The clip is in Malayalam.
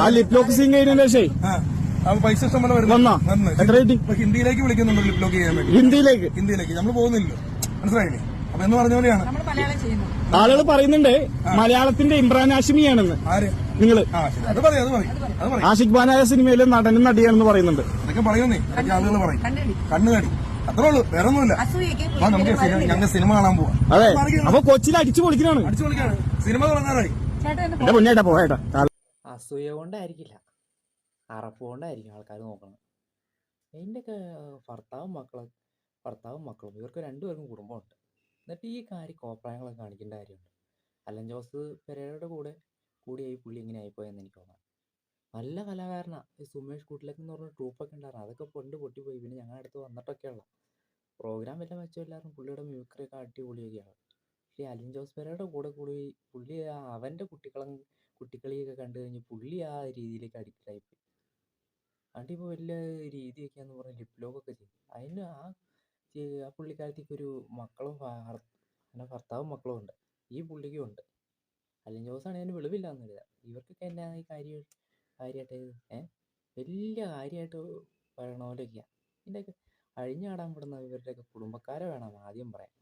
ആ ലിപ് ലോക്ക് സീൻ കഴിഞ്ഞതിന് ശേഷം പൈസ ഇഷ്ടം പോലെ വന്നോ? എത്ര കിട്ടി? ഹിന്ദിയിലേക്ക് വിളിക്കുന്നുണ്ട് ലിപ് ലോക്ക് ചെയ്യാൻ വേണ്ടി. ഹിന്ദിയിലേക്ക് നമ്മൾ പോകുന്നില്ലല്ലോ, മനസ്സിലായില്ലേ? അപ്പൊ എന്ന് പറഞ്ഞ പോലെയാണ് ആളുകൾ പറയുന്നുണ്ട് മലയാളത്തിന്റെ ഇമ്രാൻ ഹാഷിമിയാണെന്ന്. ആര്? നിങ്ങള് അത് പറയും. ആഷിഖ് ഖാനായ സിനിമയിലെ നടനും നടിയാണെന്ന് പറയുന്നുണ്ട്. അതൊക്കെ പറയുന്നേ, ആളുകൾ പറയും. കണ്ണുകടി അത്രേ ഉള്ളൂ, വേറെ ഒന്നുമില്ല. നമുക്ക് ഞങ്ങൾ സിനിമ കാണാൻ പോവാം. അതെ, അപ്പൊ കൊച്ചിയിൽ അടിച്ചു പൊളിക്കാണ്. സിനിമ തുടങ്ങാറായി. എന്റെ മുന്നേട്ടാ പോയേട്ടാ. അസൂയ കൊണ്ടായിരിക്കില്ല, അറപ്പ് കൊണ്ടായിരിക്കും ആൾക്കാർ നോക്കണം. എൻ്റെയൊക്കെ ഭർത്താവും മക്കളും ഇവർക്ക് രണ്ടുപേർക്കും കുടുംബമുണ്ട്. എന്നിട്ട് ഈ കോപ്രായങ്ങളൊക്കെ കാണിക്കേണ്ട കാര്യമുണ്ട്. അലൻ ജോസ് പെരേരയുടെ കൂടി ഈ പുള്ളി ഇങ്ങനെ ആയിപ്പോയെന്ന് എനിക്ക് തോന്നാം. നല്ല കലാകാരനാ. ഈ സുമേഷ് കുട്ടിലൊക്കെ എന്ന് പറഞ്ഞ ട്രൂപ്പൊക്കെ ഉണ്ടായിരുന്നു, അതൊക്കെ പൊട്ടിപ്പോയി. പിന്നെ ഞങ്ങളുടെ അടുത്ത് വന്നിട്ടൊക്കെയുള്ള പ്രോഗ്രാം എല്ലാം വെച്ചെല്ലാവരും പുള്ളിയുടെ മ്യൂക്കറിയൊക്കെ അടിപൊളിയൊക്കെയാണ്. പക്ഷേ അലിൻ ജോസ് പെരേരയുടെ കൂടി പുള്ളി അവൻ്റെ കുട്ടിക്കളിയൊക്കെ കണ്ടു കഴിഞ്ഞ് പുള്ളി ആ രീതിയിലേക്ക് അഡിക്റ്റായിപ്പോയി. അതിപ്പോൾ വലിയ രീതിയൊക്കെയാന്ന് പറഞ്ഞ് ലിപ് ലോക്കൊക്കെ ചെയ്യും. അതിന് ആ പുള്ളിക്കാരത്തേക്ക് ഒരു ഭർത്താവും മക്കളും ഉണ്ട്, ഈ പുള്ളിക്കും ഉണ്ട്. അലിൻ ജോസാണ് അതിന് വെളിവില്ലാന്നില്ല. ഇവർക്കൊക്കെ എന്നാ ഈ കാര്യമായിട്ട് വലിയ കാര്യമായിട്ട് പറയണ പോലെയൊക്കെയാണ്. ഇതിൻ്റെയൊക്കെ അഴിഞ്ഞാടാൻ പെടുന്ന ഇവരുടെയൊക്കെ കുടുംബക്കാരെ വേണം ആദ്യം പറയാൻ.